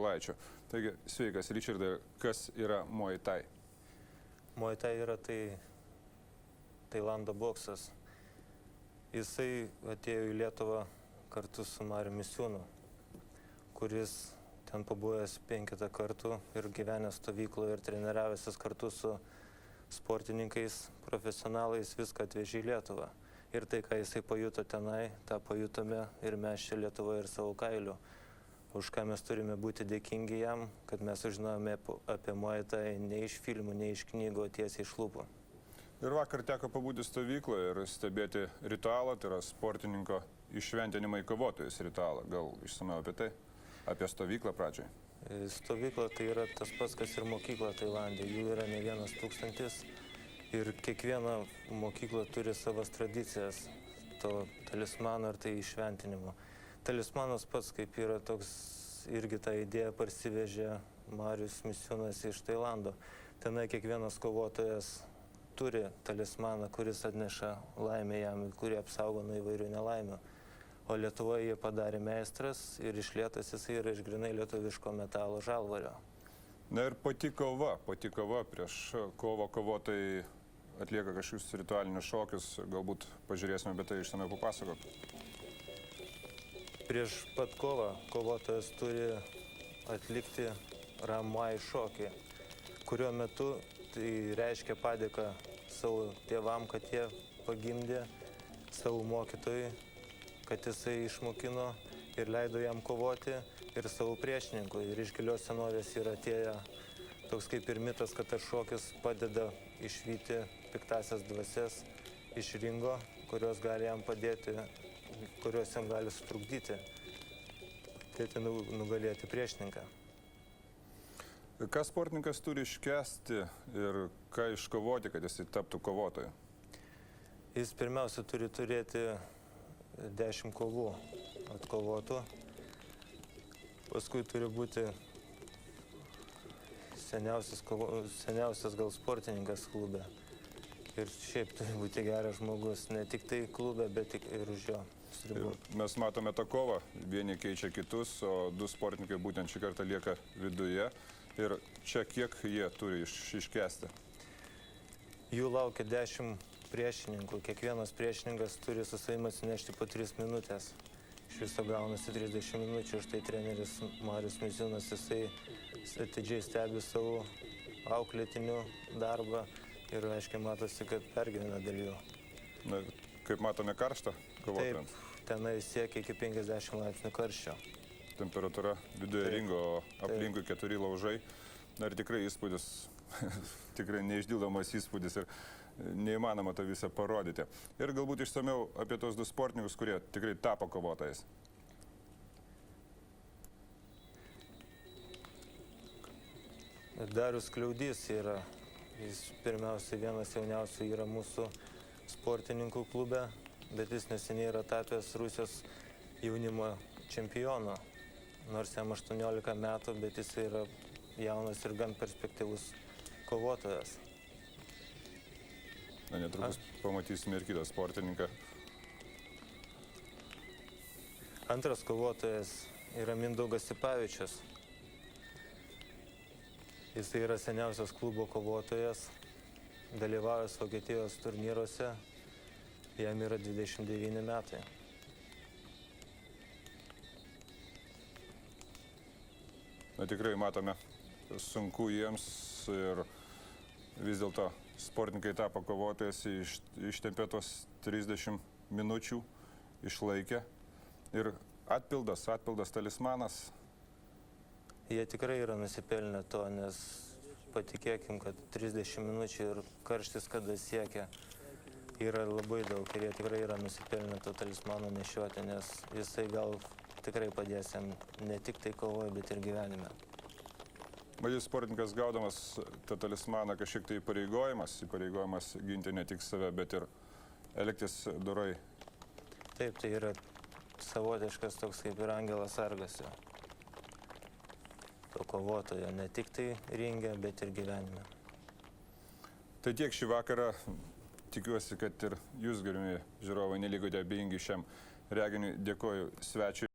Laičio. Taigi, sveikas, Ričardai, kas yra Muay Thai? Muay Thai yra Tailando boksas. Jisai atėjo į Lietuvą kartu su Mariumi Misiūnu, kuris ten pabuvęs 5 kartų ir gyvenęs stovykloje ir treneriavęsis kartu su sportininkais, profesionalais, viską atvežė į Lietuvą. Ir tai, ką jisai pajuto tenai, tą pajutome ir mes čia Lietuvoje ir savo kailiu. Už ką mes turime būti dėkingi jam, kad mes sužinojome apie Muay Thai ne iš filmų, ne iš knygų, o tiesiai iš lūpų. Ir vakar teko pabūti stovykloje ir stebėti ritualą, tai yra sportininko iššventinimą į kovotojus ritualą. Gal išsamiau apie tai, apie stovyklą pradžiai? Stovykla tai yra tas pats, kas ir mokykla Tailande. Jų yra ne 1000 ir kiekviena mokykla turi savas tradicijas, to talismano ar tai iššventinimo. Talismanas pats kaip yra toks, irgi tą idėją parsivežė Marius Misiūnas iš Tailando. Tenai kiekvienas kovotojas turi talismaną, kuris atneša laimę jam, kurį apsaugo nuo įvairių nelaimių. O Lietuvoje jie padarė meistras ir išlietas jisai yra iš grinai lietuviško metalo žalvario. Na ir pati kova prieš kovą kovotojai atlieka kažkokius ritualinius šokius, galbūt pažiūrėsime, bet tai išsamiau papasakok. Prieš pat kovą kovotojas turi atlikti Ramai šokį, kurio metu tai reiškia padėką savo tėvam, kad jie pagimdė, savo mokytojui, kad jisai išmokino ir leido jam kovoti, ir savo priešininkui. Ir iš gilios senovės yra atėję toks kaip ir mitas, kad tas šokis padeda išvyti piktasias dvasias iš ringo, kurios gali jam padėti, kurios jam gali sutrukdyti, nugalėti priešininką. Ką sportininkas turi iškęsti ir ką iškovoti, kad jis taptų kovotoju? Jis pirmiausia turi turėti 10 kovų atkovotų, paskui turi būti seniausias gal sportininkas klube. Ir šiaip turi būti geras žmogus, ne tik tai klube, bet ir už jo ribų. Mes matome tą kovą, vieni keičia kitus, o 2 sportininkai būtent šį kartą lieka viduje. Ir čia kiek jie turi iškęsti? Jų laukia 10 priešininkų. Kiekvienas priešininkas turi su savimi atsinešti po 3 minutės. Iš viso gaunasi 30 minučių. Štai treneris Marius Misiūnas, jisai atidžiai stebi savo auklėtinių darbą. Ir aiškiai matosi, kad pergyvena dėl jo. Na, kaip matome, karštą kovotojams? Taip, tenai siekia iki 50 laipsnių karščio. Temperatūra viduje ringo, aplinkui 4 laužai. Na ir tikrai įspūdis, tikrai neišdildomas įspūdis ir neįmanoma to visą parodyti. Ir galbūt išsamiau apie tos 2 sportininkus, kurie tikrai tapo kovotojais. Darius Kliaudys yra. Jis pirmiausia vienas jauniausių yra mūsų sportininkų klube, bet jis neseniai yra tapęs Rusijos jaunimo čempionu. Nors jam 18 metų, bet jis yra jaunas ir gan perspektyvus kovotojas. Na, netrukus pamatysime ir kitą sportininką. Antras kovotojas yra Mindaugas Sipavičius. Jis yra seniausias klubo kovotojas, dalyvavęs Vokietijos turnyruose, jam yra 29 metai. Na, tikrai matome, sunku jiems ir vis dėlto sportininkai tapo kovotojas, ištempė tos 30 minučių, išlaikė ir atpildas talismanas. Jie tikrai yra nusipelnę to, nes patikėkim, kad 30 minučių ir karštis, kada siekia, yra labai daug ir jie tikrai yra nusipelnę to talismano nešiuoti, nes jisai gal tikrai padės jam ne tik tai kovoje, bet ir gyvenime. Matyt, sportininkas gaudamas tą talismaną kažkiek tai įpareigojimas ginti ne tik save, bet ir elgtis dorai. Taip, tai yra savotiškas toks kaip ir angelas sargas jo. To kovotojo ne tik tai ringe, bet ir gyvenime. Tai tiek šį vakarą. Tikiuosi, kad ir jūs, gerbiami žiūrovai, nelikote abejingi šiam reginiui. Dėkoju svečiui.